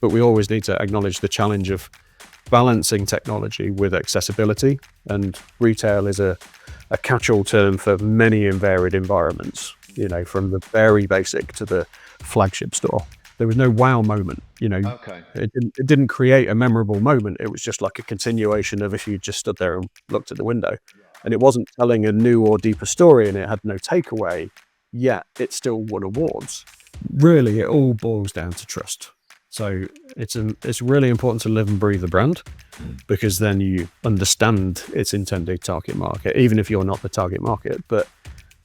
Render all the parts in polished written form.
but we always need to acknowledge the challenge of balancing technology with accessibility. And retail is a catch-all term for many and varied environments, from the very basic to the flagship store. There was no wow moment, Okay. It didn't create a memorable moment. It was just like a continuation of if you just stood there and looked at the window. And it wasn't telling a new or deeper story, and it had no takeaway, yet it still won awards. Really, it all boils down to trust. So it's really important to live and breathe the brand, because then you understand its intended target market, even if you're not the target market. But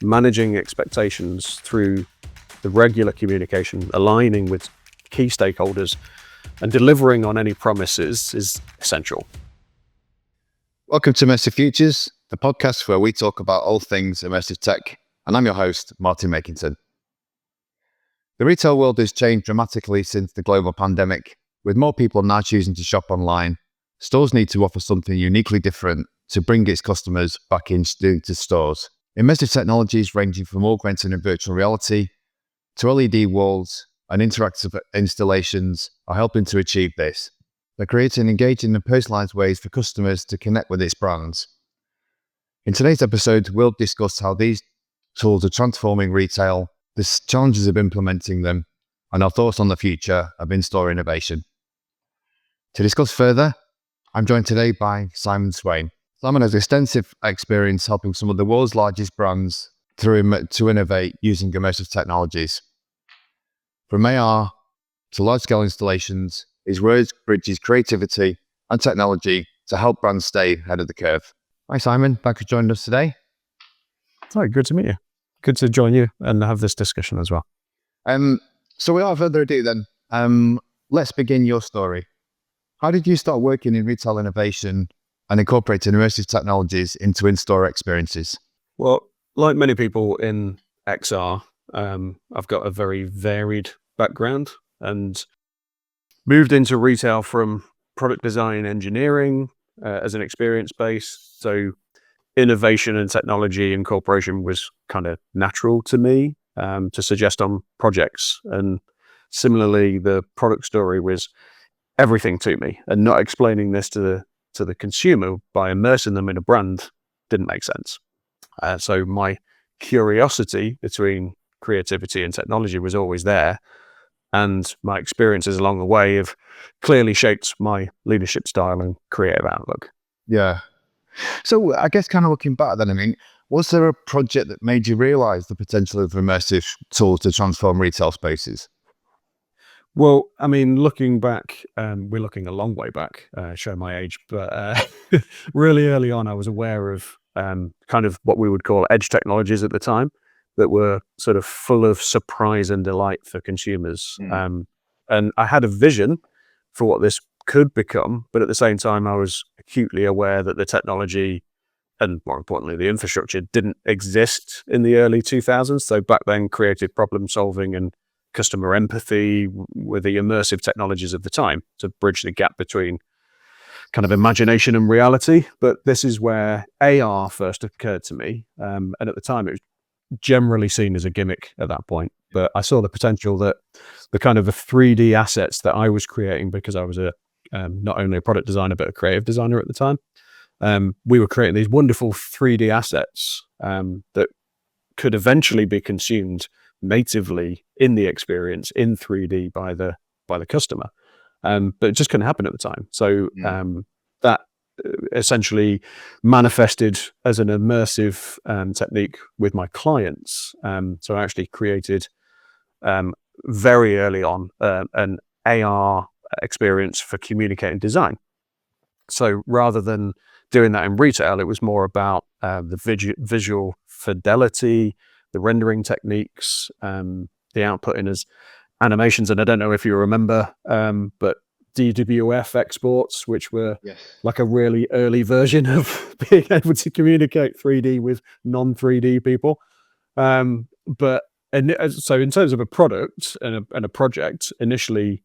managing expectations through the regular communication, aligning with key stakeholders, and delivering on any promises is essential. Welcome to Immersive Futures, the podcast where we talk about all things immersive tech, and I'm your host, Martin Makington. The retail world has changed dramatically since the global pandemic. With more people now choosing to shop online, stores need to offer something uniquely different to bring its customers back into stores. Immersive technologies ranging from augmented and virtual reality to LED walls and interactive installations are helping to achieve this. They're creating engaging and personalised ways for customers to connect with its brands. In today's episode, we'll discuss how these tools are transforming retail, the challenges of implementing them, and our thoughts on the future of in-store innovation. To discuss further, I'm joined today by Simon Swain. Simon has extensive experience helping some of the world's largest brands to innovate using immersive technologies. From AR to large-scale installations, his work bridges creativity and technology to help brands stay ahead of the curve. Hi Simon, thanks for joining us today. Hi, good to meet you. Good to join you and have this discussion as well. So without further ado then, let's begin your story. How did you start working in retail innovation and incorporating immersive technologies into in-store experiences? Well, like many people in XR, I've got a very varied background and moved into retail from product design engineering as an experience base. So innovation and technology incorporation was kind of natural to me to suggest on projects. And similarly, the product story was everything to me, and not explaining this to the consumer by immersing them in a brand didn't make sense. So my curiosity between creativity and technology was always there. And my experiences along the way have clearly shaped my leadership style and creative outlook. Yeah. So I guess kind of looking back then, was there a project that made you realize the potential of immersive tools to transform retail spaces? Well, looking back, we're looking a long way back, show my age, but really early on, I was aware of kind of what we would call edge technologies at the time that were sort of full of surprise and delight for consumers. And I had a vision for what this could become, but at the same time, I was acutely aware that the technology and, more importantly, the infrastructure didn't exist in the early 2000s. So back then, creative problem solving and customer empathy were the immersive technologies of the time to bridge the gap between kind of imagination and reality. But this is where AR first occurred to me. And at the time, it was generally seen as a gimmick at that point. But I saw the potential that the kind of the 3D assets that I was creating, because I was not only a product designer, but a creative designer at the time, we were creating these wonderful 3D assets that could eventually be consumed natively in the experience in 3D by the customer. But it just couldn't happen at the time. So that essentially manifested as an immersive technique with my clients. So I actually created very early on an AR experience for communicating design. So rather than doing that in retail, it was more about the visual fidelity, the rendering techniques, the outputting as animations. And I don't know if you remember, but DWF exports, which were like a really early version of being able to communicate 3D with non-3D people. So in terms of a product and a project, initially,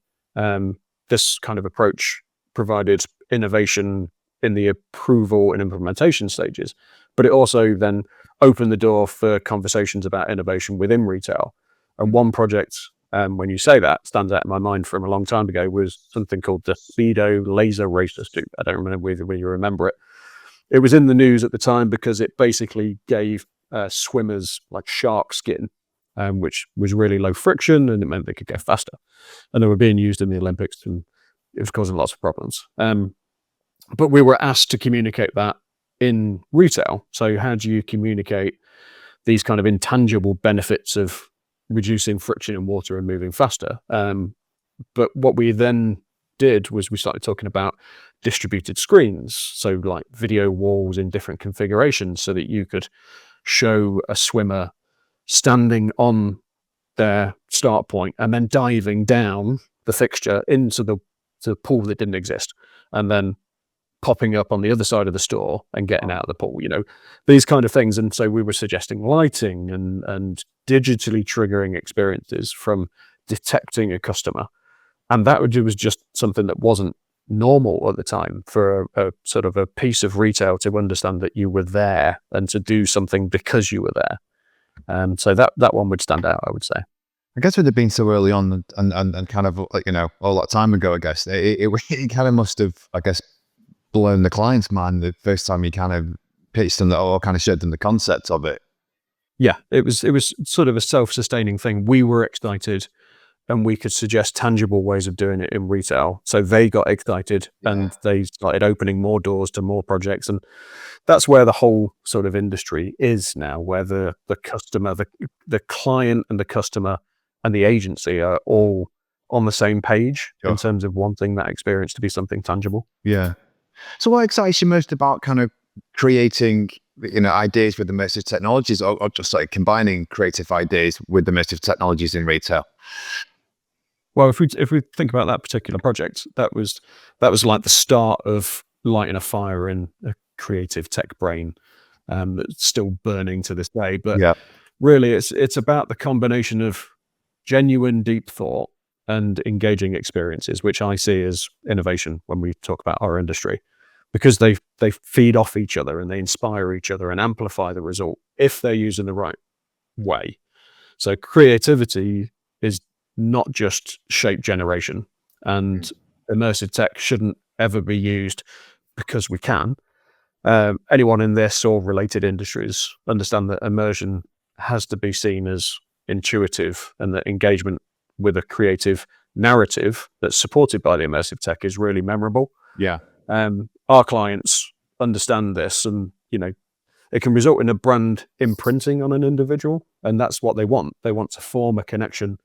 this kind of approach provided innovation in the approval and implementation stages, but it also then opened the door for conversations about innovation within retail. And one project when you say that, stands out in my mind from a long time ago was something called the Speedo Laser Racer Suit. I don't remember whether you remember it. It was in the news at the time because it basically gave swimmers like shark skin, which was really low friction and it meant they could go faster. And they were being used in the Olympics and it was causing lots of problems. But we were asked to communicate that in retail. So how do you communicate these kind of intangible benefits of reducing friction in water and moving faster? But what we then did was we started talking about distributed screens. So like video walls in different configurations so that you could show a swimmer standing on their start point and then diving down the fixture into the pool that didn't exist, and then popping up on the other side of the store and getting out of the pool, these kind of things. And so we were suggesting lighting and digitally triggering experiences from detecting a customer. And that was just something that wasn't normal at the time for a sort of a piece of retail to understand that you were there and to do something because you were there. So that one would stand out, I would say. I guess with it being so early on and kind of like, all that time ago, I guess it kind of must have, I guess, blown the client's mind the first time you kind of pitched them or kind of showed them the concept of it. Yeah, it was sort of a self-sustaining thing. We were excited and we could suggest tangible ways of doing it in retail. So they got excited and they started opening more doors to more projects. And that's where the whole sort of industry is now, where the customer, the client and the customer and the agency are all on the same page in terms of wanting that experience to be something tangible. Yeah. So what excites you most about kind of creating, ideas with immersive technologies or just like combining creative ideas with immersive technologies in retail? Well, if we think about that particular project, that was like the start of lighting a fire in a creative tech brain that's still burning to this day. But really, it's about the combination of genuine deep thought and engaging experiences, which I see as innovation when we talk about our industry, because they feed off each other and they inspire each other and amplify the result if they're used in the right way. So creativity is not just shape generation, and immersive tech shouldn't ever be used because we can. Anyone in this or related industries understand that immersion has to be seen as intuitive and that engagement with a creative narrative that's supported by the immersive tech is really memorable. Yeah. Our clients understand this, and it can result in a brand imprinting on an individual, and that's what they want. They want to form a connection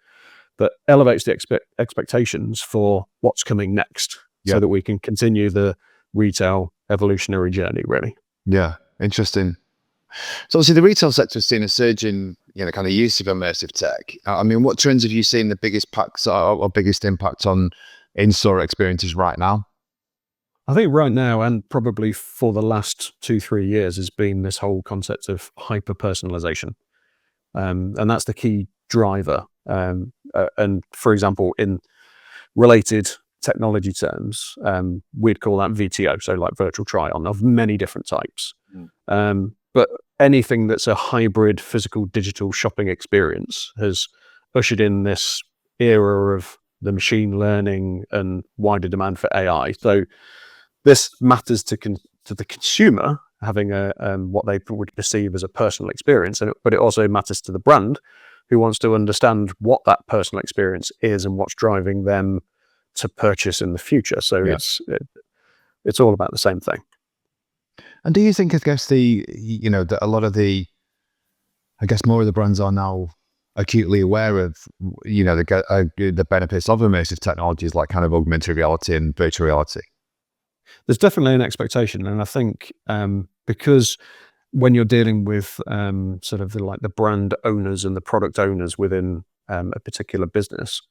that elevates the expectations for what's coming next, so that we can continue the retail evolutionary journey, really. Yeah, interesting. So obviously the retail sector has seen a surge in, kind of use of immersive tech. I mean, what trends have you seen the biggest impacts or biggest impact on in-store experiences right now? I think right now, and probably for the last 2-3 years, has been this whole concept of hyper-personalization. And that's the key driver. And for example, in related technology terms, we'd call that VTO, so like virtual try-on of many different types. But anything that's a hybrid physical digital shopping experience has ushered in this era of the machine learning and wider demand for AI. So this matters to the consumer having what they would perceive as a personal experience, but it also matters to the brand who wants to understand what that personal experience is and what's driving them to purchase in the future. So it's all about the same thing. And do you think, I guess, that a lot of more of the brands are now acutely aware of, the benefits of immersive technologies like kind of augmented reality and virtual reality? There's definitely an expectation, and I think because when you're dealing with sort of the brand owners and the product owners within a particular business,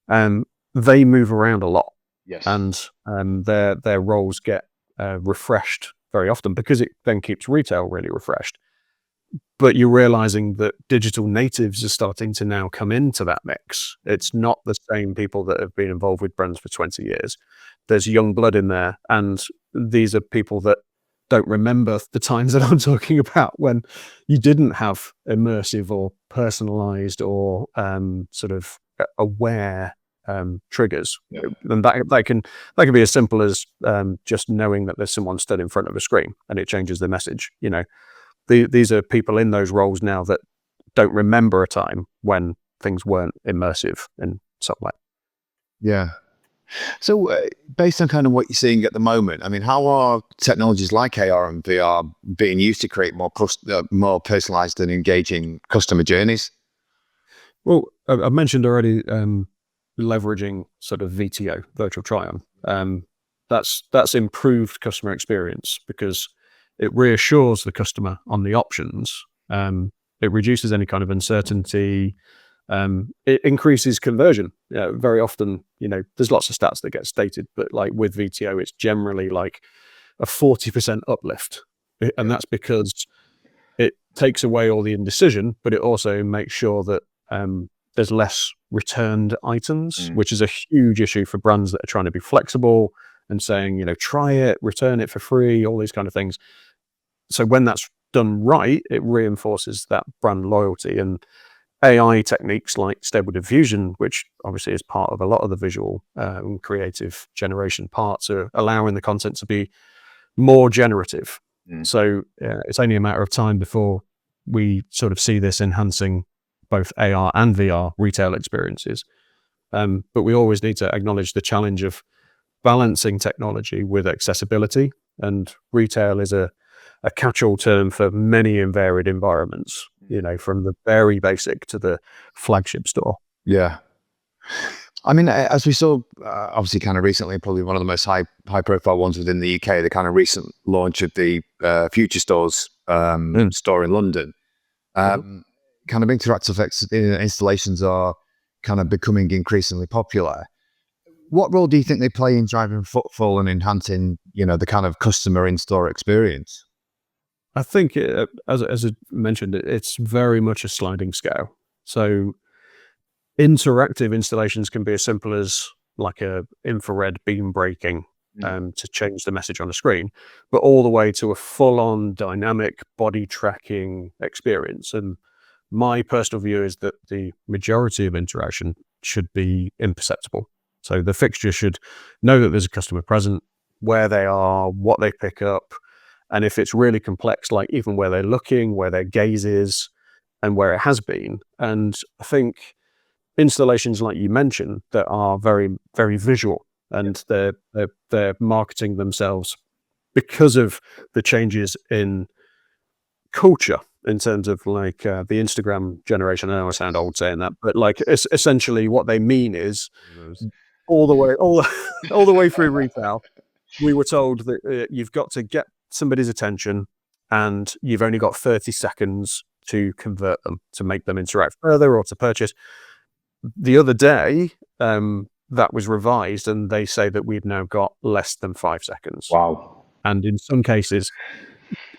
they move around a lot, and their roles get refreshed very often because it then keeps retail really refreshed. But you're realizing that digital natives are starting to now come into that mix. It's not the same people that have been involved with brands for 20 years. There's young blood in there, and these are people that don't remember the times that I'm talking about when you didn't have immersive or personalized or sort of aware triggers. Yeah. And that can be as simple as just knowing that there's someone stood in front of a screen and it changes the message. These are people in those roles now that don't remember a time when things weren't immersive in some way. Yeah. So, based on kind of what you're seeing at the moment, I mean, how are technologies like AR and VR being used to create more personalized and engaging customer journeys? Well, I've mentioned already leveraging sort of VTO, virtual try-on. That's improved customer experience because it reassures the customer on the options. It reduces any kind of uncertainty. It increases conversion. Very often, there's lots of stats that get stated, but like with VTO, it's generally like a 40% uplift. And that's because it takes away all the indecision, but it also makes sure that there's less returned items, which is a huge issue for brands that are trying to be flexible and saying, try it, return it for free, all these kind of things. So when that's done right, it reinforces that brand loyalty. And AI techniques like Stable Diffusion, which obviously is part of a lot of the visual creative generation parts, are allowing the content to be more generative. So it's only a matter of time before we sort of see this enhancing both AR and VR retail experiences. But we always need to acknowledge the challenge of balancing technology with accessibility. And retail is a catch-all term for many and varied environments, from the very basic to the flagship store. Yeah. I mean, as we saw, obviously, kind of recently, probably one of the most high-profile ones within the UK, the kind of recent launch of the Future Stores store in London. Kind of interactive installations are kind of becoming increasingly popular. What role do you think they play in driving footfall and enhancing, the kind of customer in-store experience? I think, as I mentioned, it's very much a sliding scale. So interactive installations can be as simple as like a infrared beam breaking to change the message on a screen, but all the way to a full-on dynamic body tracking experience. And my personal view is that the majority of interaction should be imperceptible. So the fixture should know that there's a customer present, where they are, what they pick up, and if it's really complex, like even where they're looking, where their gaze is, and where it has been. And I think installations like you mentioned that are very, very visual, and they're marketing themselves because of the changes in culture in terms of like the Instagram generation. I know I sound old saying that, but like essentially what they mean is all the way through retail, we were told that you've got to get somebody's attention and you've only got 30 seconds to convert them, to make them interact further or to purchase. The other day, that was revised and they say that we've now got less than 5 seconds. Wow. And in some cases,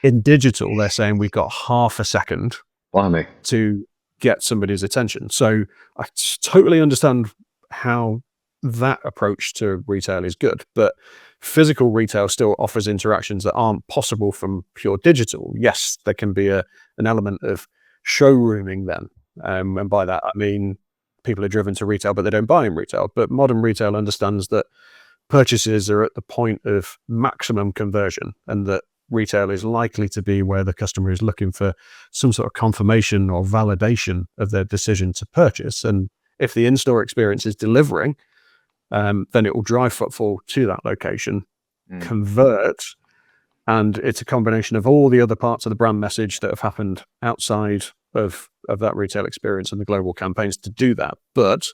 in digital, they're saying we've got half a second Blimey. to get somebody's attention. So I totally understand how that approach to retail is good, but physical retail still offers interactions that aren't possible from pure digital. Yes, there can be an element of showrooming then. And by that, I mean, people are driven to retail, but they don't buy in retail. But modern retail understands that purchases are at the point of maximum conversion, and that retail is likely to be where the customer is looking for some sort of confirmation or validation of their decision to purchase. And if the in-store experience is delivering, then it will drive footfall to that location, convert, and it's a combination of all the other parts of the brand message that have happened outside of that retail experience and the global campaigns to do that. But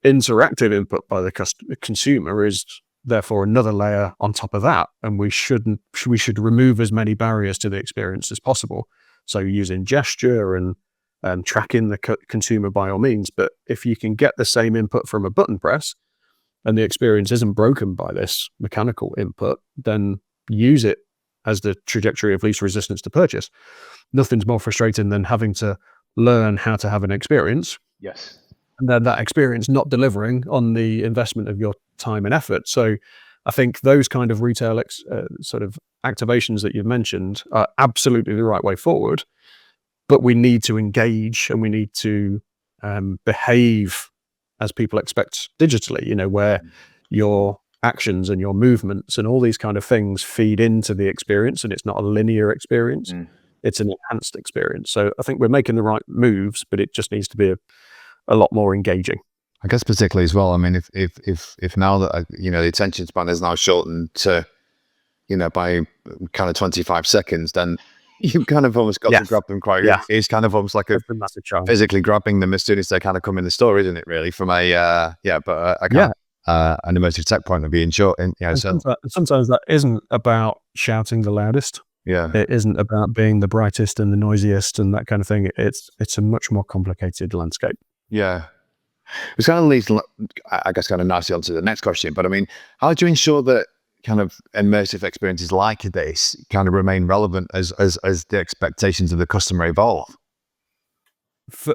interactive input by the consumer is therefore another layer on top of that, and we should remove as many barriers to the experience as possible. So using gesture and tracking the consumer by all means, but if you can get the same input from a button press and the experience isn't broken by this mechanical input, then use it as the trajectory of least resistance to purchase. Nothing's more frustrating than having to learn how to have an experience. Yes. And then that experience not delivering on the investment of your time and effort. So I think those kind of retail sort of activations that you've mentioned are absolutely the right way forward, but we need to engage and we need to behave as people expect digitally, where your actions and your movements and all these kind of things feed into the experience, and it's not a linear experience. It's an enhanced experience. So I think we're making the right moves, but it just needs to be a lot more engaging. I guess particularly as well. I mean, if now that the attention span is now shortened to by kind of 25 seconds, then you've kind of almost got to grab them quite. Yeah, It's kind of almost like that's a massive challenge. physically grabbing them as soon as they kind of come in the store, isn't it? Really, from an immersive tech point of view. In short, sometimes that isn't about shouting the loudest. Yeah, it isn't about being the brightest and the noisiest and that kind of thing. It's a much more complicated landscape. Yeah. Which kind of leads, I guess, kind of nicely onto the next question. But I mean, how do you ensure that kind of immersive experiences like this kind of remain relevant as the expectations of the customer evolve?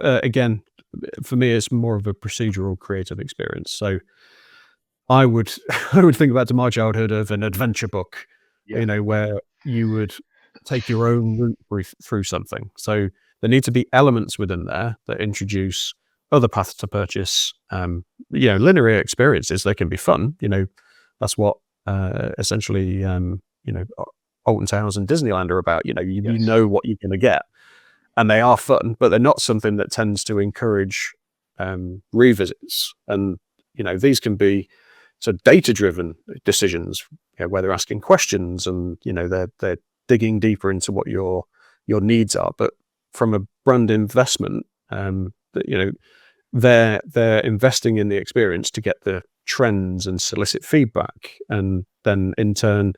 Again, for me, it's more of a procedural creative experience. So I would think back to my childhood of an adventure book, where you would take your own route through something. So there need to be elements within there that introduce other paths to purchase. Linear experiences, they can be fun. That's what essentially Alton Towers and Disneyland are about. You know what you're going to get, and they are fun, but they're not something that tends to encourage revisits. And these can be sort of data-driven decisions, where they're asking questions and they're digging deeper into what your needs are. But from a brand investment, they're investing in the experience to get the trends and solicit feedback, and then in turn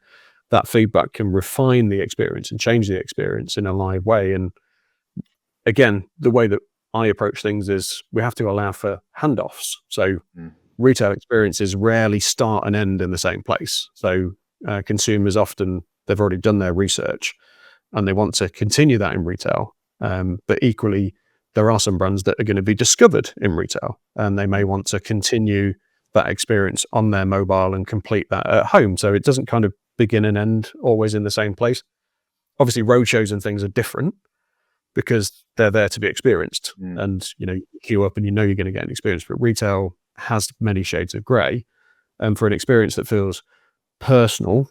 that feedback can refine the experience and change the experience in a live way. And again, the way that I approach things is we have to allow for handoffs. So retail experiences rarely start and end in the same place. So consumers often, they've already done their research and they want to continue that in retail. But equally, there are some brands that are going to be discovered in retail, and they may want to continue that experience on their mobile and complete that at home. So it doesn't kind of begin and end always in the same place. Obviously, roadshows and things are different because they're there to be experienced. And, you queue up and you're going to get an experience. But retail has many shades of grey. And for an experience that feels personal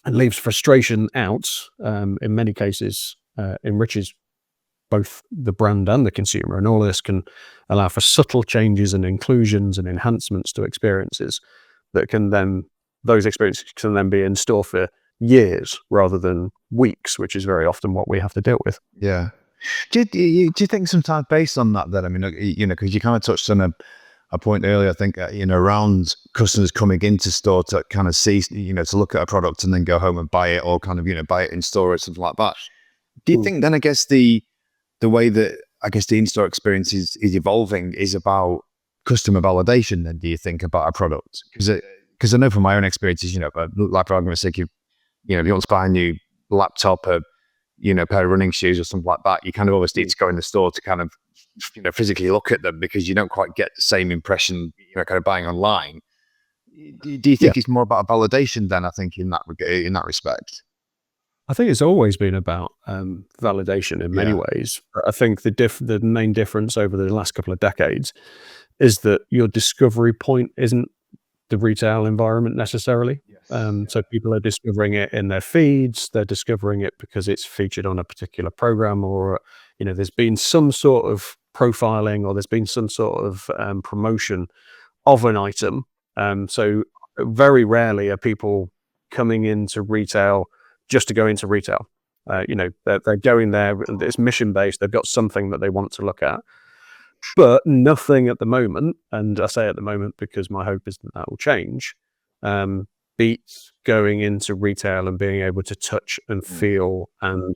and leaves frustration out, in many cases, enriches both the brand and the consumer. And all of this can allow for subtle changes and inclusions and enhancements to experiences that those experiences can then be in store for years rather than weeks, which is very often what we have to deal with. Yeah. Do you think sometimes based on that, then, I mean, because you kind of touched on a point earlier, I think, around customers coming into store to kind of see, to look at a product and then go home and buy it, or kind of, buy it in store or something like that. Do you think then, I guess, the way that, I guess, the in-store experience is evolving is about customer validation then, do you think, about a product? Because I know from my own experiences, like for argument's sake, if you want to buy a new laptop, a pair of running shoes or something like that, you kind of always need to go in the store to kind of, physically look at them, because you don't quite get the same impression, kind of buying online. Do you think it's more about a validation then, I think, in that respect? I think it's always been about validation in many ways. But I think the main difference over the last couple of decades is that your discovery point isn't the retail environment necessarily. So people are discovering it in their feeds. They're discovering it because it's featured on a particular program, or there's been some sort of profiling, or there's been some sort of promotion of an item. So very rarely are people coming into retail just to go into retail. They're going there, it's mission based. They've got something that they want to look at. But nothing at the moment, and I say at the moment because my hope is that will change, beats going into retail and being able to touch and feel and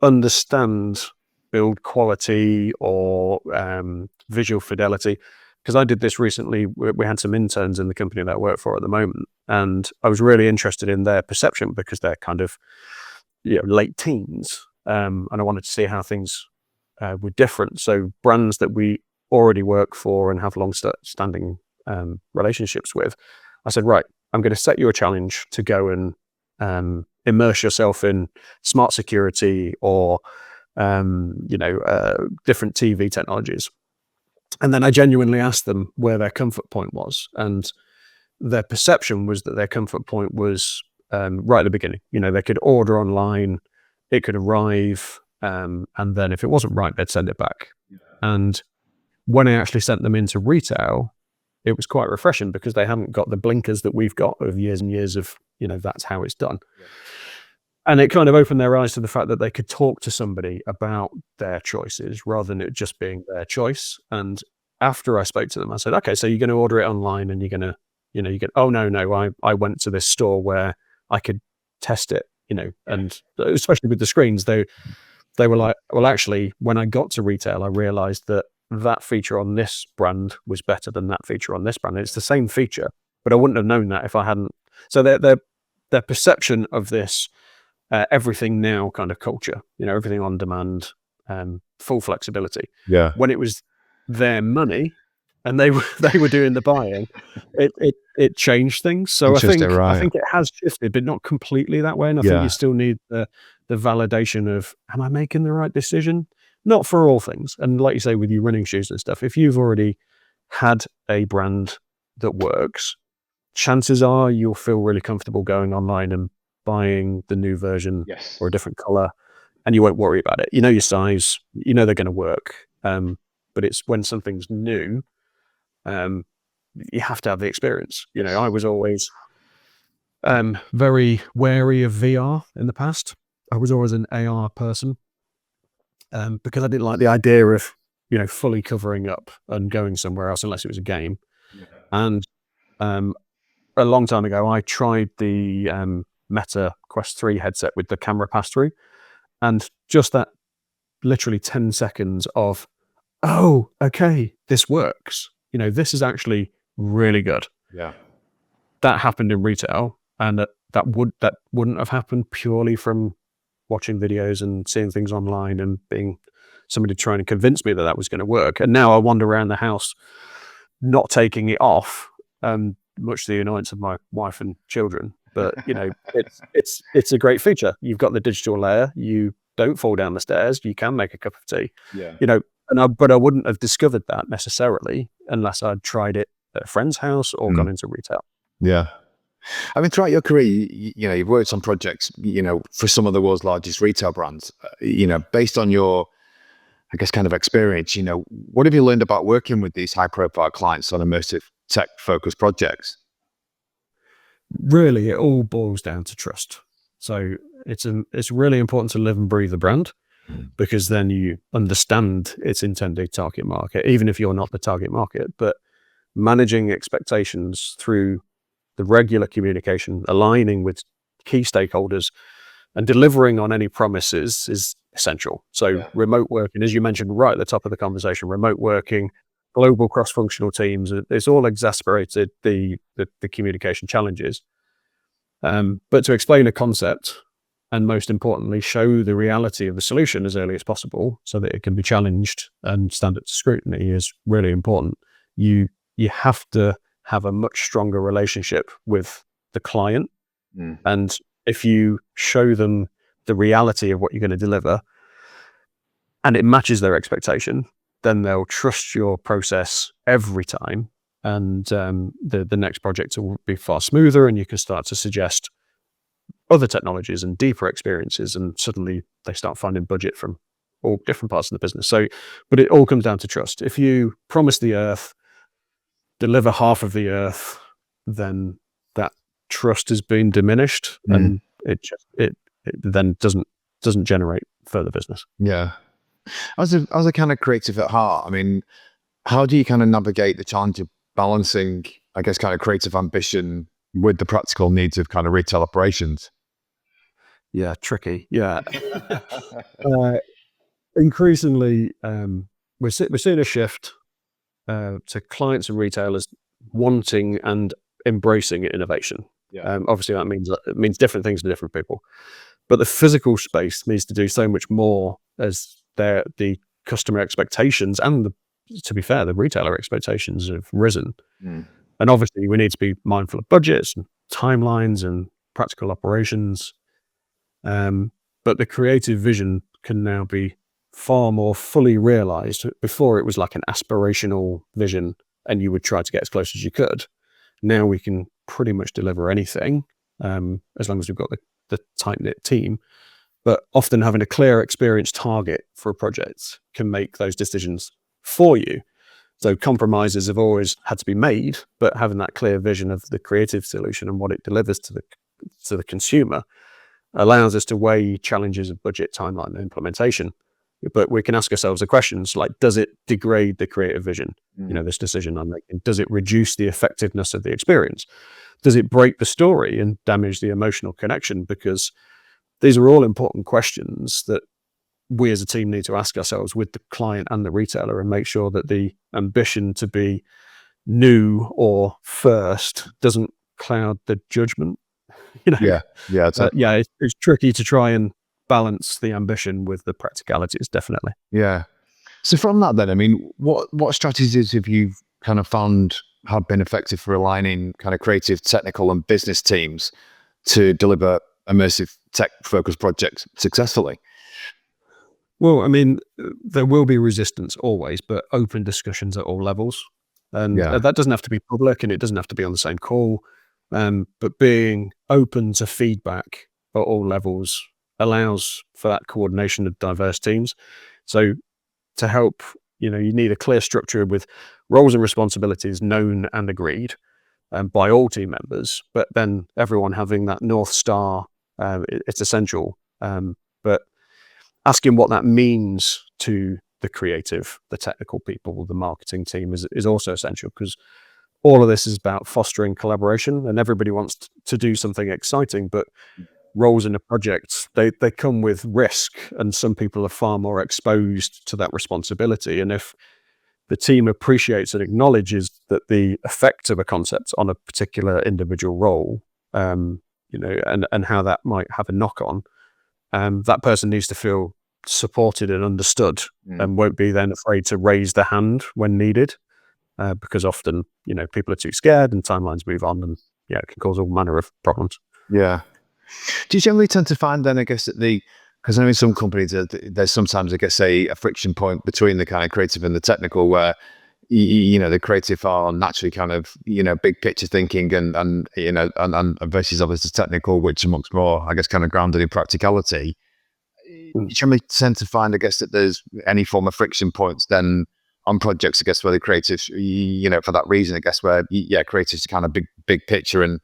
understand build quality or visual fidelity. Because I did this recently, we had some interns in the company that I work for at the moment, and I was really interested in their perception because they're kind of late teens, and I wanted to see how things were different. So brands that we already work for and have long-standing relationships with, I said, right, I'm going to set you a challenge to go and immerse yourself in smart security or different TV technologies. And then I genuinely asked them where their comfort point was, and their perception was that their comfort point was right at the beginning. They could order online, it could arrive, and then if it wasn't right, they'd send it back. And when I actually sent them into retail, it was quite refreshing because they haven't got the blinkers that we've got of years and years of, that's how it's done. And it kind of opened their eyes to the fact that they could talk to somebody about their choices rather than it just being their choice. And after I spoke to them, I said, okay, so you're going to order it online and you're going to, oh, no, I went to this store where I could test it, and especially with the screens, they were like, well, actually, when I got to retail, I realized that feature on this brand was better than that feature on this brand. And it's the same feature, but I wouldn't have known that if I hadn't. So their perception of this everything now kind of culture, everything on demand, full flexibility. Yeah. When it was their money and they were doing the buying, it changed things. So I think it has shifted, but not completely that way. And I think you still need the validation of, am I making the right decision? Not for all things. And like you say, with your running shoes and stuff, if you've already had a brand that works, chances are you'll feel really comfortable going online and buying the new version or a different color, and you won't worry about it. You know your size, they're going to work. But it's when something's new, you have to have the experience. I was always very wary of VR in the past. I was always an AR person because I didn't like the idea of, fully covering up and going somewhere else unless it was a game. And a long time ago, I tried the Meta Quest 3 headset with the camera pass-through, and just that literally 10 seconds of, oh, okay, this works. This is actually really good. Yeah. That happened in retail, and that wouldn't have happened purely from watching videos and seeing things online and being somebody trying to convince me that was going to work. And now I wander around the house not taking it off, much to the annoyance of my wife and children. But it's a great feature. You've got the digital layer. You don't fall down the stairs. You can make a cup of tea. Yeah. But I wouldn't have discovered that necessarily unless I'd tried it at a friend's house or gone into retail. Yeah. I mean, throughout your career, you've worked on projects, for some of the world's largest retail brands. Based on your, I guess, kind of experience, what have you learned about working with these high-profile clients on immersive tech-focused projects? Really, it all boils down to trust. So it's really important to live and breathe the brand, because then you understand its intended target market, even if you're not the target market. But managing expectations through the regular communication, aligning with key stakeholders, and delivering on any promises is essential. So remote working, as you mentioned right at the top of the conversation, remote working, global cross-functional teams, it's all exacerbated the communication challenges. But to explain a concept, and most importantly, show the reality of the solution as early as possible so that it can be challenged and stand up to scrutiny is really important. You have to have a much stronger relationship with the client. And if you show them the reality of what you're going to deliver and it matches their expectation, then they'll trust your process every time. And the next project will be far smoother, and you can start to suggest other technologies and deeper experiences, and suddenly they start finding budget from all different parts of the business. So, but it all comes down to trust. If you promise the earth, deliver half of the earth, then that trust has been diminished, and it then doesn't generate further business. Yeah. As a kind of creative at heart, I mean, how do you kind of navigate the challenge of balancing, I guess, kind of creative ambition with the practical needs of kind of retail operations? Yeah, tricky. Yeah. Increasingly, we're seeing a shift to clients and retailers wanting and embracing innovation. Obviously, that means different things to different people. But the physical space needs to do so much more as the customer expectations and, to be fair, the retailer expectations have risen. And obviously, we need to be mindful of budgets and timelines and practical operations. But the creative vision can now be far more fully realized. Before, it was like an aspirational vision and you would try to get as close as you could. Now we can pretty much deliver anything, as long as we've got the tight-knit team. But often having a clear experience target for a project can make those decisions for you. So compromises have always had to be made, but having that clear vision of the creative solution and what it delivers to the consumer allows us to weigh challenges of budget, timeline, and implementation. But we can ask ourselves the questions like, does it degrade the creative vision? This decision I'm making, does it reduce the effectiveness of the experience? Does it break the story and damage the emotional connection? Because these are all important questions that we as a team need to ask ourselves with the client and the retailer, and make sure that the ambition to be new or first doesn't cloud the judgment. Yeah, totally. It's tricky to try and balance the ambition with the practicalities, definitely. Yeah. So from that then, I mean, what strategies have you kind of found have been effective for aligning kind of creative, technical and business teams to deliver immersive tech-focused projects successfully? Well, I mean, there will be resistance always, but open discussions at all levels. And that doesn't have to be public and it doesn't have to be on the same call. But being open to feedback at all levels allows for that coordination of diverse teams. So to help, you need a clear structure with roles and responsibilities known and agreed by all team members, but then everyone having that North Star, it's essential. But asking what that means to the creative, the technical people, the marketing team is also essential, because all of this is about fostering collaboration and everybody wants to do something exciting, but roles in a project, they come with risk, and some people are far more exposed to that responsibility. And if the team appreciates and acknowledges that the effect of a concept on a particular individual role, and how that might have a knock on, that person needs to feel supported and understood, and won't be then afraid to raise the hand when needed, because often, people are too scared and timelines move on, and it can cause all manner of problems. Yeah. Do you generally tend to find then, I guess, that because I know in some companies there's sometimes, I guess, a friction point between the kind of creative and the technical, where the creative are naturally kind of big picture thinking and versus obviously technical, which are much more, I guess, kind of grounded in practicality. You generally tend to find, I guess, that there's any form of friction points then on projects, I guess, where the creatives, for that reason, I guess, where creatives are kind of big picture, and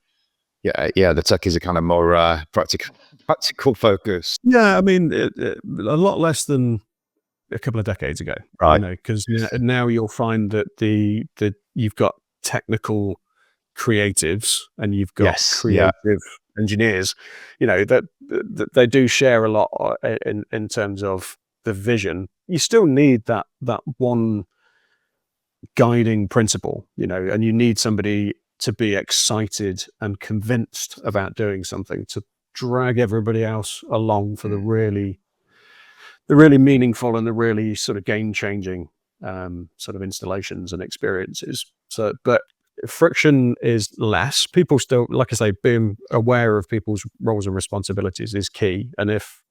the techies are kind of more practical focus. Yeah, I mean, a lot less than a couple of decades ago, right? Because now you'll find that you've got technical creatives and you've got creative engineers, that they do share a lot in terms of the vision. You still need that one guiding principle, and you need somebody to be excited and convinced about doing something to drag everybody else along for the really meaningful and the really sort of game-changing sort of installations and experiences. So, but friction is less. People still, like I say, being aware of people's roles and responsibilities is key. And if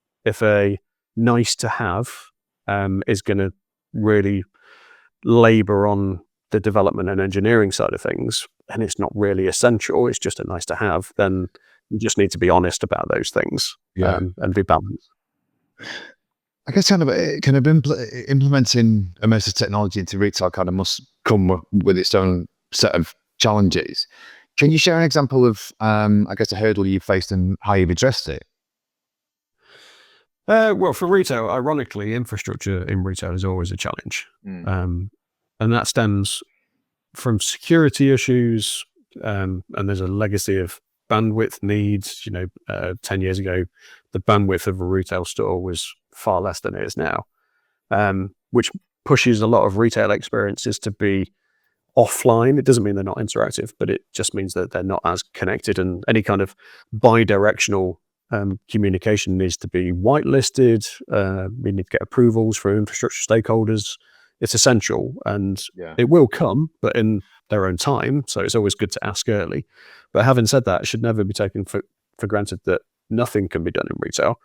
a nice to have is going to really labor on the development and engineering side of things, and it's not really essential, it's just a nice to have, then you just need to be honest about those things, and be balanced. I guess kind of implementing immersive technology into retail kind of must come with its own set of challenges. Can you share an example of, I guess, a hurdle you faced and how you've addressed it? Well, for retail, ironically, infrastructure in retail is always a challenge. And that stems from security issues, and there's a legacy of bandwidth needs. 10 years ago, the bandwidth of a retail store was far less than it is now, which pushes a lot of retail experiences to be offline. It doesn't mean they're not interactive, but it just means that they're not as connected, and any kind of bi-directional communication needs to be whitelisted. We need to get approvals from infrastructure stakeholders. It's essential, and it will come, but in their own time. So it's always good to ask early. But having said that, it should never be taken for granted that nothing can be done in retail.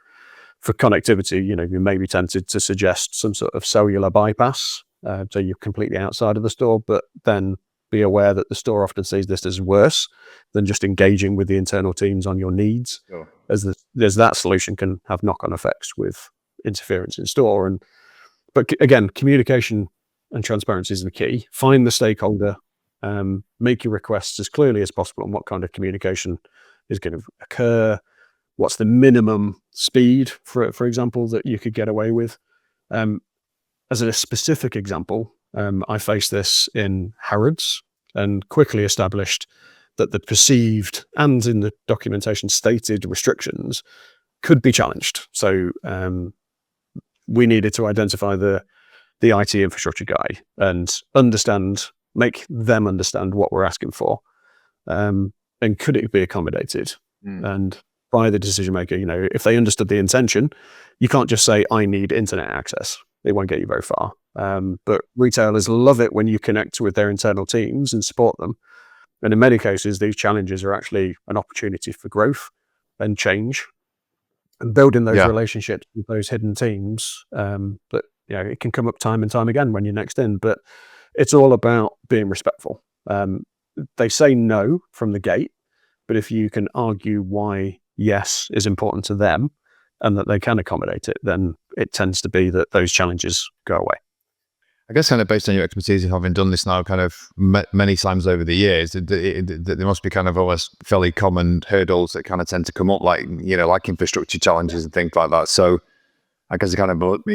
For connectivity, you may be tempted to suggest some sort of cellular bypass, so you're completely outside of the store, but then be aware that the store often sees this as worse than just engaging with the internal teams on your needs, Sure. as that solution can have knock-on effects with interference in store. But again, communication and transparency is the key. Find the stakeholder, make your requests as clearly as possible on what kind of communication is going to occur. What's the minimum speed, for example, that you could get away with? As a specific example, I faced this in Harrods and quickly established that the perceived and in the documentation stated restrictions could be challenged. So we needed to identify the IT infrastructure guy and make them understand what we're asking for, and could it be accommodated? And by the decision maker, if they understood the intention, you can't just say, I need internet access. It won't get you very far. But retailers love it when you connect with their internal teams and support them. And in many cases, these challenges are actually an opportunity for growth and change, and building those relationships with those hidden teams. But it can come up time and time again when you're next in. But it's all about being respectful. They say no from the gate, but if you can argue why yes is important to them and that they can accommodate it, then it tends to be that those challenges go away. I guess kind of based on your expertise of having done this now kind of many times over the years, there must be kind of almost fairly common hurdles that kind of tend to come up, like infrastructure challenges and things like that. So I guess it kind of, must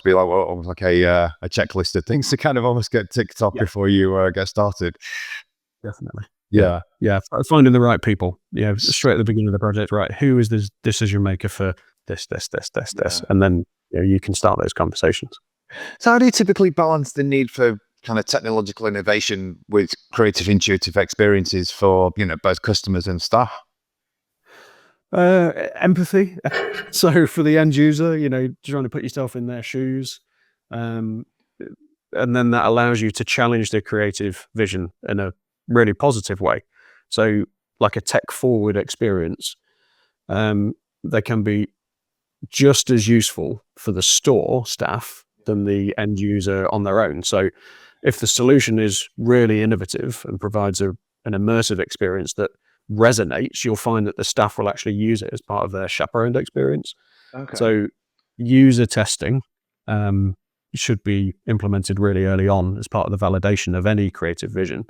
be like almost like a checklist of things to kind of almost get ticked off before you get started. Definitely. Yeah. Finding the right people, straight at the beginning of the project, right? Who is the decision maker for this, and then you can start those conversations. So how do you typically balance the need for kind of technological innovation with creative, intuitive experiences for both customers and staff? Empathy. So for the end user, trying to put yourself in their shoes, and then that allows you to challenge their creative vision in a really positive way. So like a tech forward experience, they can be just as useful for the store staff than the end user on their own. So if the solution is really innovative and provides an immersive experience that resonates, you'll find that the staff will actually use it as part of their chaperoned experience. Okay. So user testing should be implemented really early on as part of the validation of any creative vision,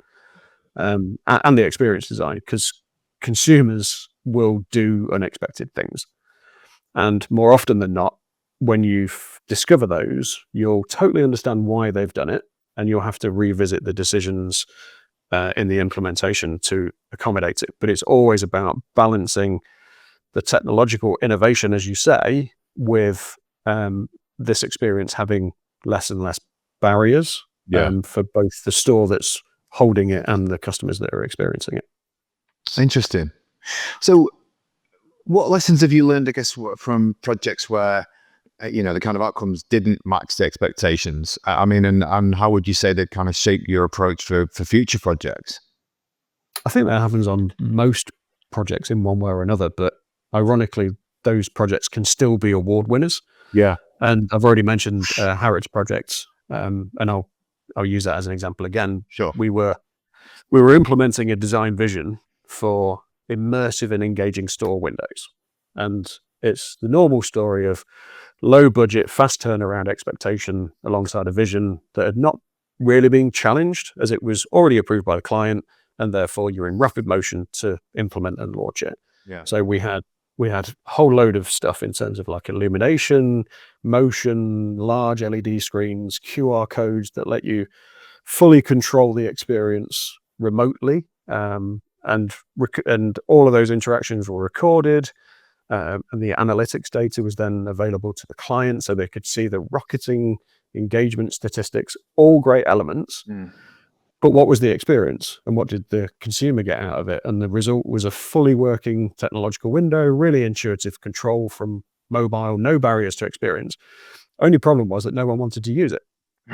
and the experience design, because consumers will do unexpected things. And more often than not, when you discover those, you'll totally understand why they've done it, and you'll have to revisit the decisions in the implementation to accommodate it. But it's always about balancing the technological innovation, as you say, with this experience having less and less barriers for both the store that's holding it and the customers that are experiencing it. Interesting. So what lessons have you learned, I guess, from projects where the kind of outcomes didn't match the expectations? I mean, and how would you say that kind of shaped your approach for future projects? I think that happens on most projects in one way or another, but ironically, those projects can still be award winners. Yeah. And I've already mentioned Harrods projects, and I'll use that as an example again. Sure. We were implementing a design vision for immersive and engaging store windows, and it's the normal story of low budget, fast turnaround expectation alongside a vision that had not really been challenged, as it was already approved by the client, and therefore you're in rapid motion to implement and launch it. Yeah. So we had a whole load of stuff in terms of like illumination, motion, large LED screens, QR codes that let you fully control the experience remotely, and all of those interactions were recorded. And the analytics data was then available to the client, so they could see the rocketing engagement statistics, all great elements. But what was the experience, and what did the consumer get out of it? And the result was a fully working technological window, really intuitive control from mobile, no barriers to experience. Only problem was that no one wanted to use it.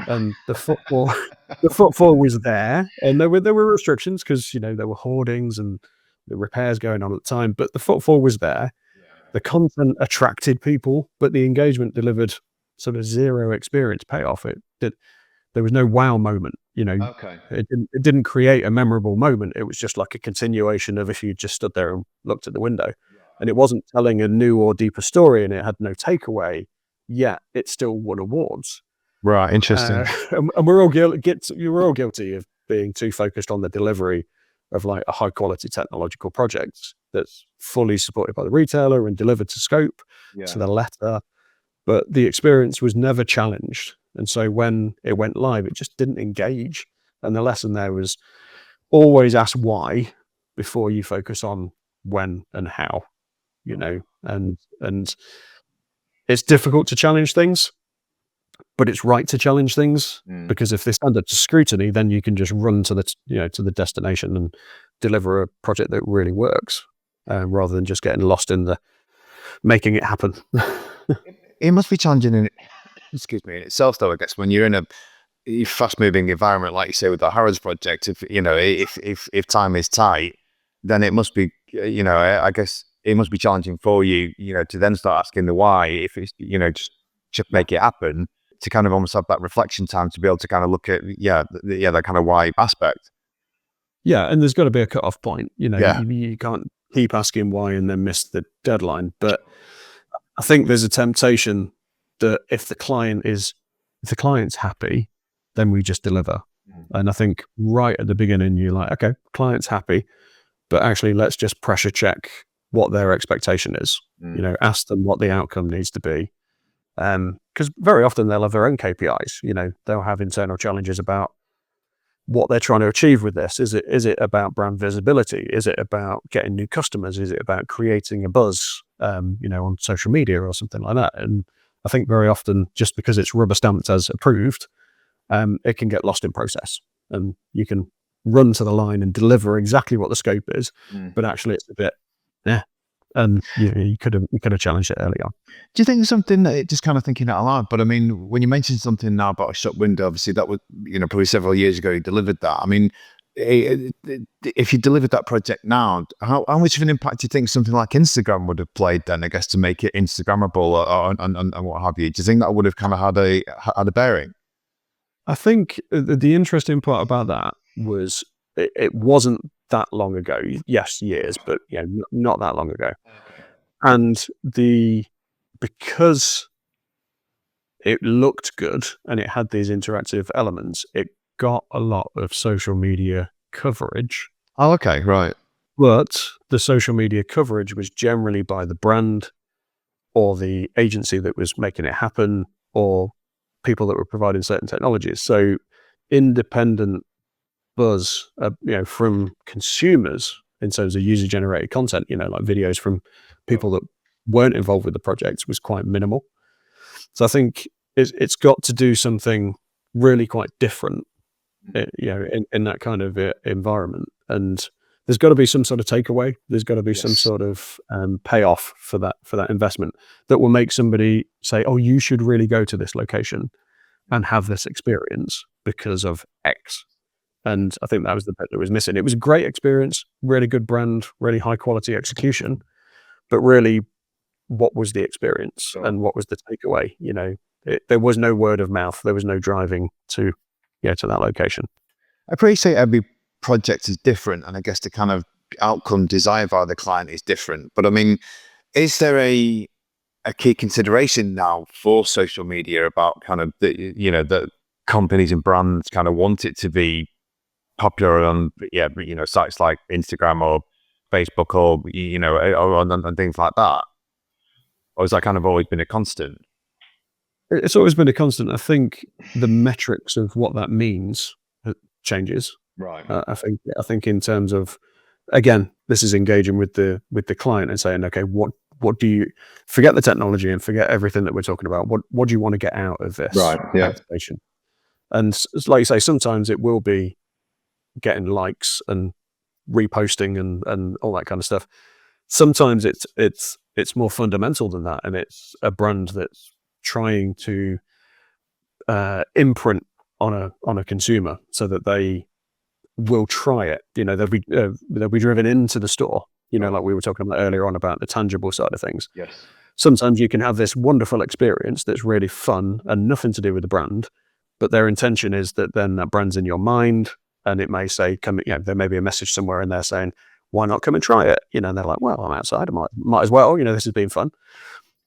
And the footfall was there, and there were restrictions because there were hoardings and the repairs going on at the time, but the footfall was there. The content attracted people, but the engagement delivered sort of zero experience payoff. There was no wow moment, Okay. it didn't create a memorable moment. It was just like a continuation of if you just stood there and looked at the window, and it wasn't telling a new or deeper story, and it had no takeaway, yet it still won awards. Right. Interesting. And we're all guilty of being too focused on the delivery of like a high quality technological project that's fully supported by the retailer and delivered to scope, to the letter, but the experience was never challenged. And so when it went live, it just didn't engage. And the lesson there was always ask why before you focus on when and how, and it's difficult to challenge things, but it's right to challenge things, because if they stand up to scrutiny, then you can just run to the destination and deliver a project that really works, rather than just getting lost in the making it happen. It must be challenging in excuse me, in itself, though, I guess, when you're in a fast-moving environment, like you say with the Harrods project. If time is tight, then it must be, I guess it must be challenging for you, to then start asking the why. If it's, just make it happen, to kind of almost have that reflection time to be able to kind of look at, that kind of why aspect. Yeah, and there's got to be a cut-off point. Yeah. You can't keep asking why and then miss the deadline. But I think there's a temptation that if the client's happy, then we just deliver. And I think right at the beginning, you're like, okay, client's happy, but actually let's just pressure check what their expectation is. Ask them what the outcome needs to be. Because very often they'll have their own KPIs. They'll have internal challenges about what they're trying to achieve with this. Is it about brand visibility? Is it about getting new customers? Is it about creating a buzz, on social media or something like that? And I think very often, just because it's rubber stamped as approved, it can get lost in process, and you can run to the line and deliver exactly what the scope is, but actually it's a bit, and you could have challenged it early on. Do you think there's something that, just kind of thinking out loud, but I mean, when you mentioned something now about a shop window, obviously that was, probably several years ago you delivered that. I mean, if you delivered that project now, how much of an impact do you think something like Instagram would have played then, I guess, to make it Instagrammable and what have you? Do you think that would have kind of had a bearing? I think the interesting part about that was it wasn't that long ago. Yes, years, but not that long ago. And because it looked good and it had these interactive elements, it got a lot of social media coverage. Oh, okay, right. But the social media coverage was generally by the brand or the agency that was making it happen, or people that were providing certain technologies. So independent buzz, from consumers in terms of user-generated content, like videos from people that weren't involved with the project, was quite minimal. So I think it's got to do something really quite different, in that kind of environment. And there's got to be some sort of takeaway. There's got to be some sort of payoff for that investment that will make somebody say, "Oh, you should really go to this location and have this experience because of X." And I think that was the bit that was missing. It was a great experience, really good brand, really high quality execution, but really, what was the experience and what was the takeaway? There was no word of mouth. There was no driving to that location. I appreciate every project is different, and I guess the kind of outcome desired by the client is different. But I mean, is there a key consideration now for social media about kind of that companies and brands kind of want it to be popular on sites like Instagram or Facebook or or on things like that? Or has that kind of always been a constant? It's always been a constant. I think the metrics of what that means changes. Right. I think in terms of, again, this is engaging with the client and saying, okay, what do you, forget the technology and forget everything that we're talking about. What do you want to get out of this activation? And like you say, sometimes it will be getting likes and reposting and all that kind of stuff. Sometimes it's more fundamental than that, and it's a brand that's trying to imprint on a consumer so that they will try it. They'll be driven into the store, like we were talking about earlier on about the tangible side of things. Yes. Sometimes you can have this wonderful experience that's really fun and nothing to do with the brand, but their intention is that then that brand's in your mind, and it may say, there may be a message somewhere in there saying, why not come and try it? And they're like, well, I'm outside, I might as well, this has been fun.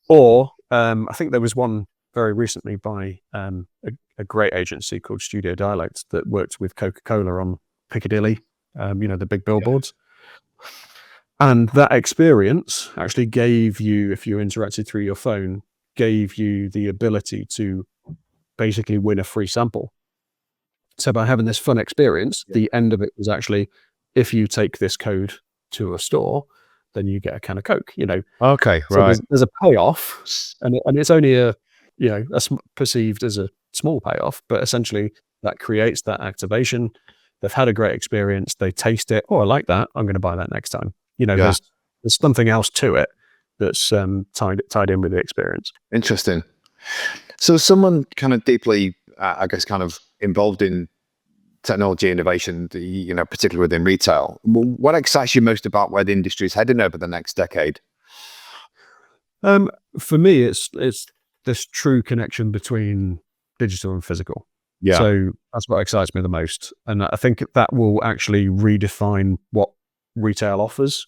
Or I think there was one very recently by a great agency called Studio Dialect that worked with Coca-Cola on Piccadilly, the big billboards. And that experience actually gave you, if you interacted through your phone, gave you the ability to basically win a free sample. So by having this fun experience, the end of it was actually, if you take this code to a store, then you get a can of Coke, Okay, So right. there's a payoff, and it's only perceived as a small payoff, but essentially that creates that activation. They've had a great experience. They taste it. Oh, I like that. I'm going to buy that next time. There's something else to it that's tied in with the experience. Interesting. So someone kind of deeply, I guess, kind of involved in technology innovation, particularly within retail, what excites you most about where the industry is heading over the next decade? For me, it's this true connection between digital and physical. Yeah. So that's what excites me the most. And I think that will actually redefine what retail offers,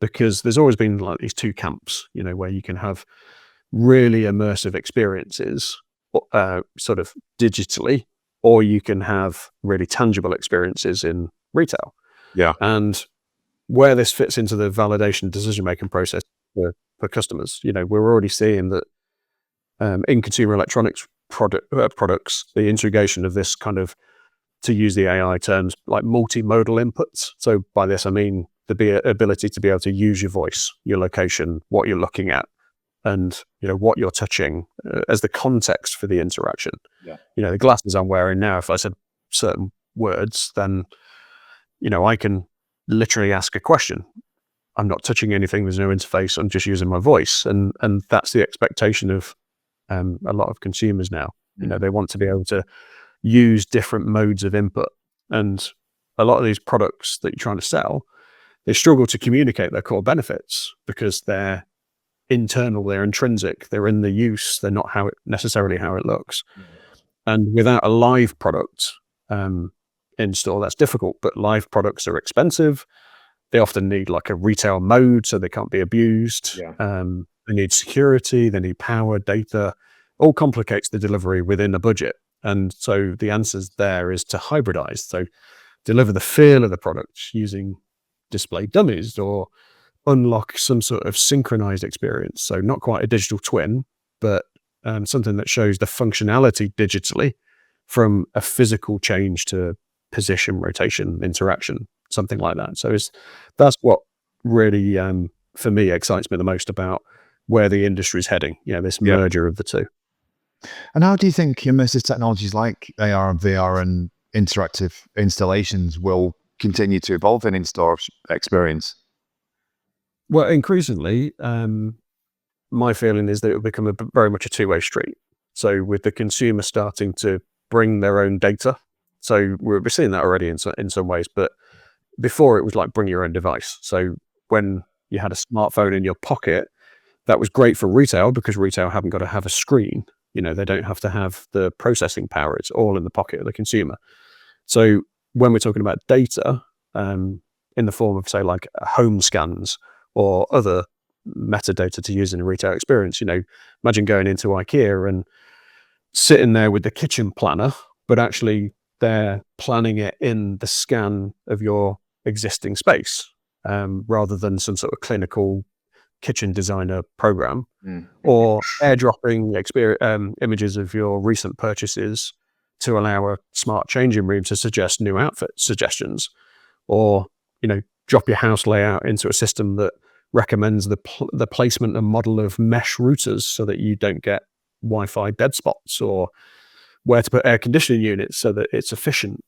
because there's always been like these two camps, where you can have really immersive experiences sort of digitally, or you can have really tangible experiences in retail. Yeah. And where this fits into the validation decision-making process for customers, we're already seeing that in consumer electronics products, the integration of this kind of, to use the AI terms, like multimodal inputs. So by this, I mean the ability to be able to use your voice, your location, what you're looking at, and what you're touching as the context for the interaction. Yeah. The glasses I'm wearing now, if I said certain words, then I can literally ask a question. I'm not touching anything. There's no interface. I'm just using my voice, and that's the expectation of a lot of consumers now. They want to be able to use different modes of input, and a lot of these products that you're trying to sell, they struggle to communicate their core benefits because they're internal, they're intrinsic, they're in the use, they're not necessarily how it looks. And without a live product in store, that's difficult. But live products are expensive. They often need like a retail mode, so they can't be abused. They need security, they need power, data. All complicates the delivery within a budget. And so the answer there is to hybridize. So deliver the feel of the product using display dummies, or unlock some sort of synchronized experience. So not quite a digital twin, but something that shows the functionality digitally from a physical change to position, rotation, interaction, something like that. So that's what really, for me, excites me the most about where the industry is heading, this merger of the two. And how do you think immersive technologies like AR and VR and interactive installations will continue to evolve in in-store experience? Well, increasingly, my feeling is that it will become very much a two-way street. So with the consumer starting to bring their own data, so we're seeing that already in some ways, but before it was like bring your own device. So when you had a smartphone in your pocket, that was great for retail because retail haven't got to have a screen. They don't have to have the processing power. It's all in the pocket of the consumer. So when we're talking about data, in the form of, say, like home scans or other metadata to use in a retail experience, imagine going into IKEA and sitting there with the kitchen planner, but actually they're planning it in the scan of your existing space, rather than some sort of clinical kitchen designer program, or airdropping images of your recent purchases to allow a smart changing room to suggest new outfit suggestions, or drop your house layout into a system that recommends the placement and model of mesh routers so that you don't get Wi-Fi dead spots, or where to put air conditioning units so that it's efficient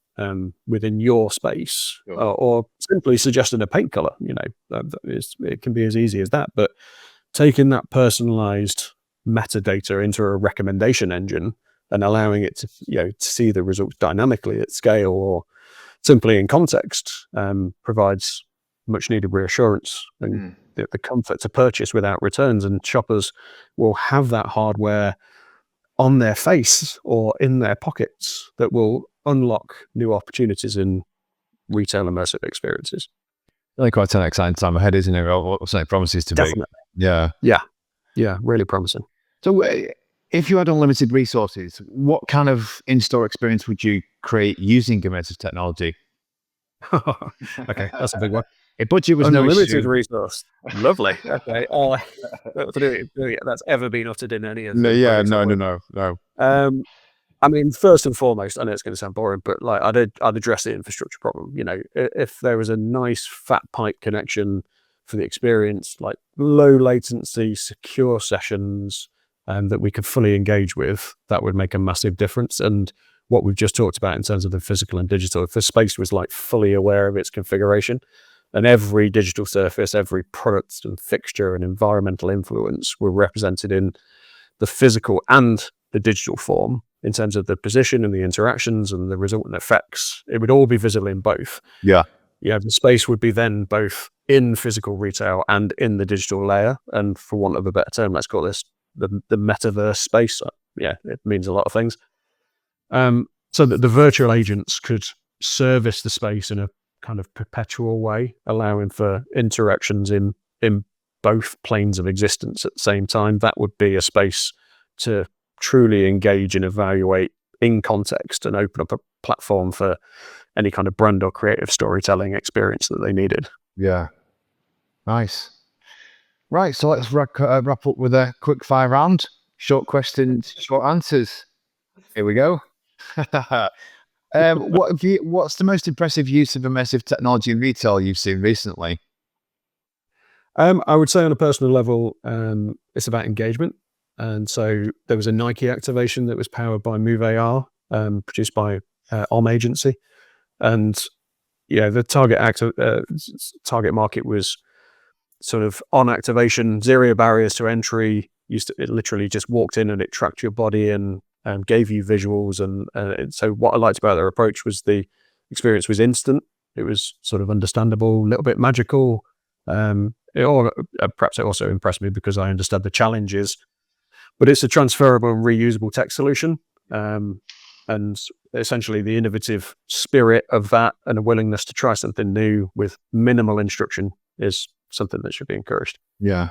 within your space, or simply suggesting a paint color. It can be as easy as that. But taking that personalized metadata into a recommendation engine and allowing it to to see the results dynamically at scale or simply in context provides much needed reassurance and the comfort to purchase without returns. And shoppers will have that hardware on their face or in their pockets that will unlock new opportunities in retail immersive experiences. Really quite an exciting time ahead, isn't it? What it promises to Definitely. be. Yeah. Yeah, really promising. So if you had unlimited resources, what kind of in-store experience would you create using immersive technology? Okay, that's a big one. If budget was no Unlimited issue. resource. Lovely. Okay. That's ever been uttered in any of No, the yeah, projects I've worked no. on. I mean, first and foremost, I know it's going to sound boring, but like I'd address the infrastructure problem. You know, if there was a nice fat pipe connection for the experience, like low latency, secure sessions, that we could fully engage with, that would make a massive difference. And what we've just talked about in terms of the physical and digital, if the space was like fully aware of its configuration, and every digital surface, every product and fixture and environmental influence were represented in the physical and the digital form in terms of the position and the interactions and the resultant effects, it would all be visible in both. Yeah. Yeah, the space would be then both in physical retail and in the digital layer. And for want of a better term, let's call this the metaverse space. Yeah, it means a lot of things. So that the virtual agents could service the space in a kind of perpetual way, allowing for interactions in both planes of existence at the same time. That would be a space to truly engage and evaluate in context and open up a platform for any kind of brand or creative storytelling experience that they needed. Yeah. Nice. Right. So let's wrap up with a quick fire round. Short questions, short answers. Here we go. What's the most impressive use of immersive technology in retail you've seen recently? I would say on a personal level, it's about engagement. And so there was a Nike activation that was powered by Move AR, produced by Om Agency. And the target market was sort of on activation, zero barriers to entry. It literally just walked in and it tracked your body and gave you visuals. And so what I liked about their approach was the experience was instant. It was sort of understandable, a little bit magical. Perhaps it also impressed me because I understood the challenges. But it's a transferable and reusable tech solution. And essentially the innovative spirit of that and a willingness to try something new with minimal instruction is something that should be encouraged. Yeah.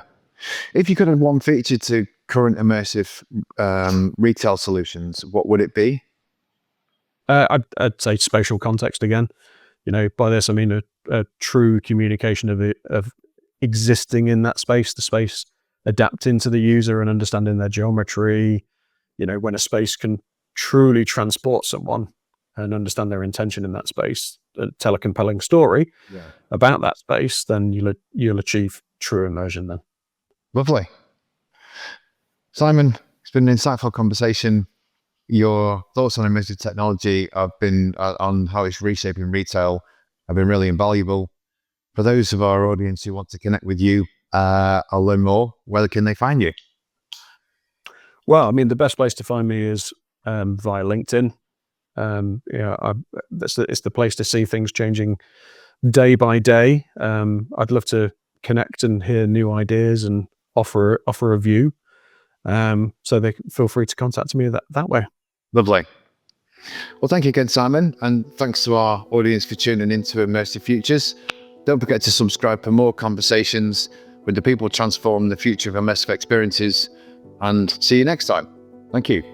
If you could add one feature to current immersive retail solutions, what would it be? I'd say spatial context again. By this I mean a true communication of existing in that space, the space adapting to the user and understanding their geometry. When a space can truly transport someone and understand their intention in that space, tell a compelling story about that space, then you'll achieve true immersion then. Lovely. Simon, it's been an insightful conversation. Your thoughts on immersive technology have been on how it's reshaping retail have been really invaluable. For those of our audience who want to connect with you or learn more, where can they find you? Well, I mean, the best place to find me is via LinkedIn. It's the place to see things changing day by day. I'd love to connect and hear new ideas and offer a view. So they feel free to contact me that way. Lovely. Well, thank you again, Simon, and thanks to our audience for tuning into Immersive Futures. Don't forget to subscribe for more conversations with the people transforming the future of immersive experiences, and see you next time. Thank you.